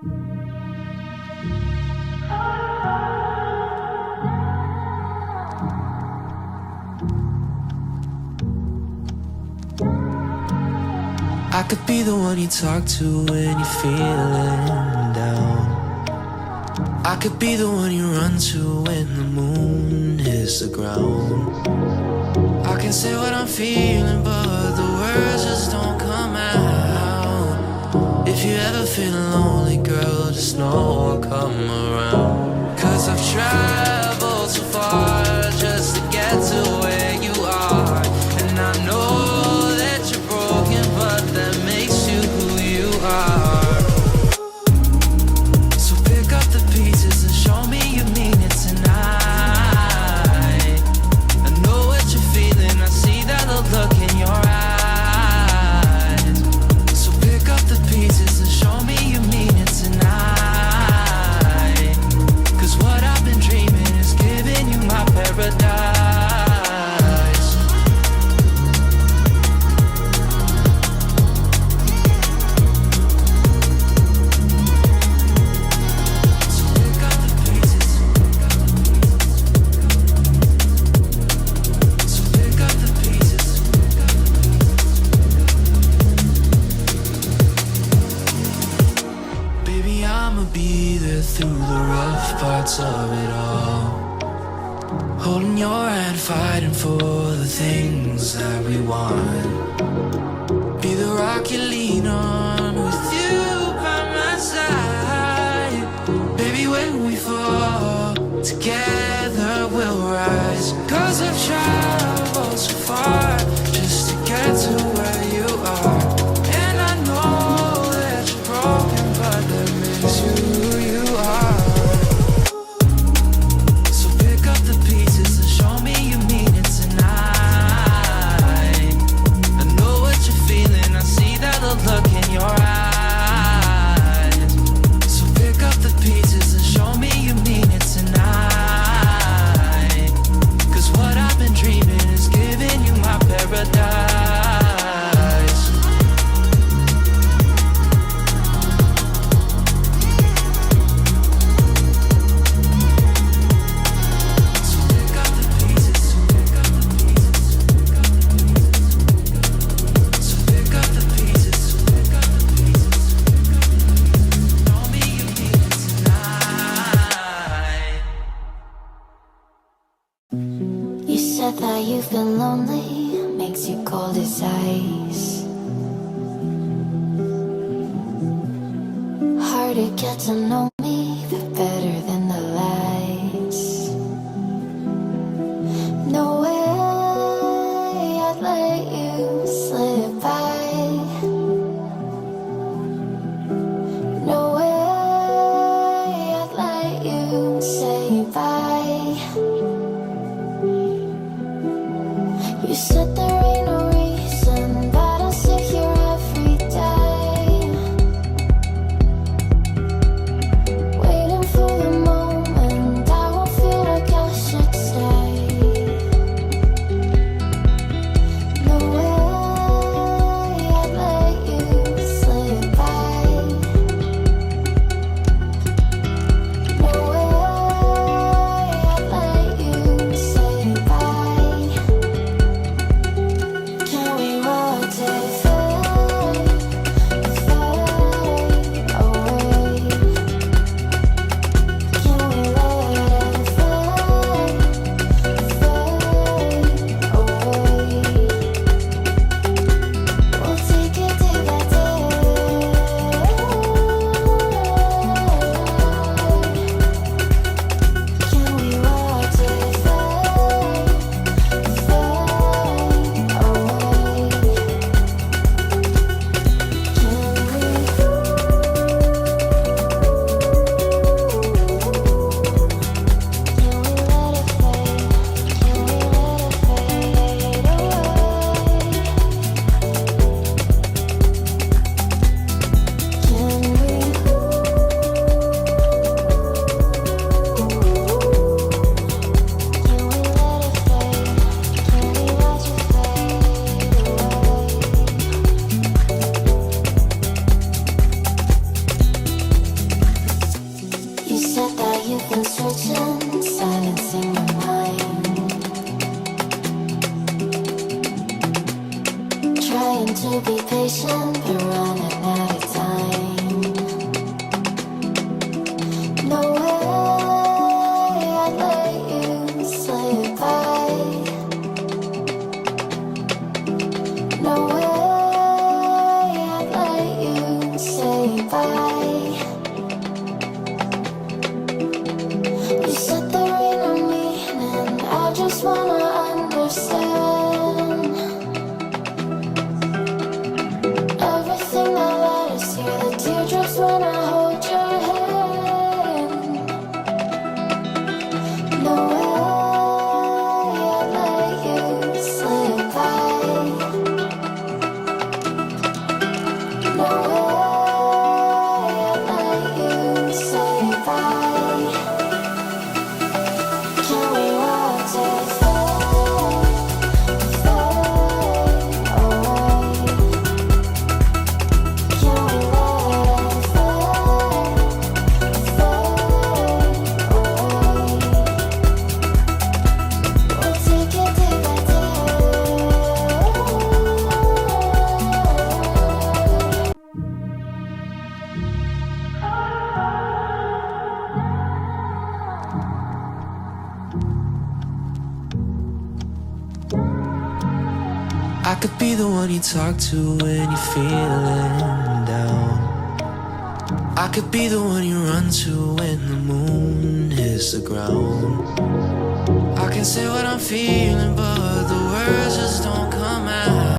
I could be the one you talk to when you're feeling down. I could be the one you run to when the moon hits the ground. I can say what I'm feeling, but the words just don't come out. If you ever feel lonely, girl, just know I'll come around. 'Cause I've traveled so far just to get to where you are. And I know that you're broken, but that makes you who you are. So pick up the pieces and show me you mean it tonight. I know what you're feeling, I see that look in your eyes. So pick up the pieces and show me you mean it tonight. 'Cause what I've been dreaming is giving you my paradise. Through the rough parts of it all, holding your hand, fighting for the things that we want. Be the rock you lean on, with you by my side. Baby, when we fall, together we'll rise. 'Cause I've traveled so far just to get to where you are. And I know that you're broken, but that makes you who you are. So pick up the pieces and show me you mean it tonight. I know what you're feeling, I see that look in your eyes. So pick up the pieces and show me you mean it tonight. 'Cause what I've been dreaming is giving you my paradise. That you've been lonely makes you cold as ice. Hard to get to know me, but better than the lies. No way I'd let you slip by. No way I'd let you say bye. You said there ain't no reason, but I'll sit here every day one you talk to when you're feeling down. I could be the one you run to when the moon hits the ground. I can say what I'm feeling, but the words just don't come out.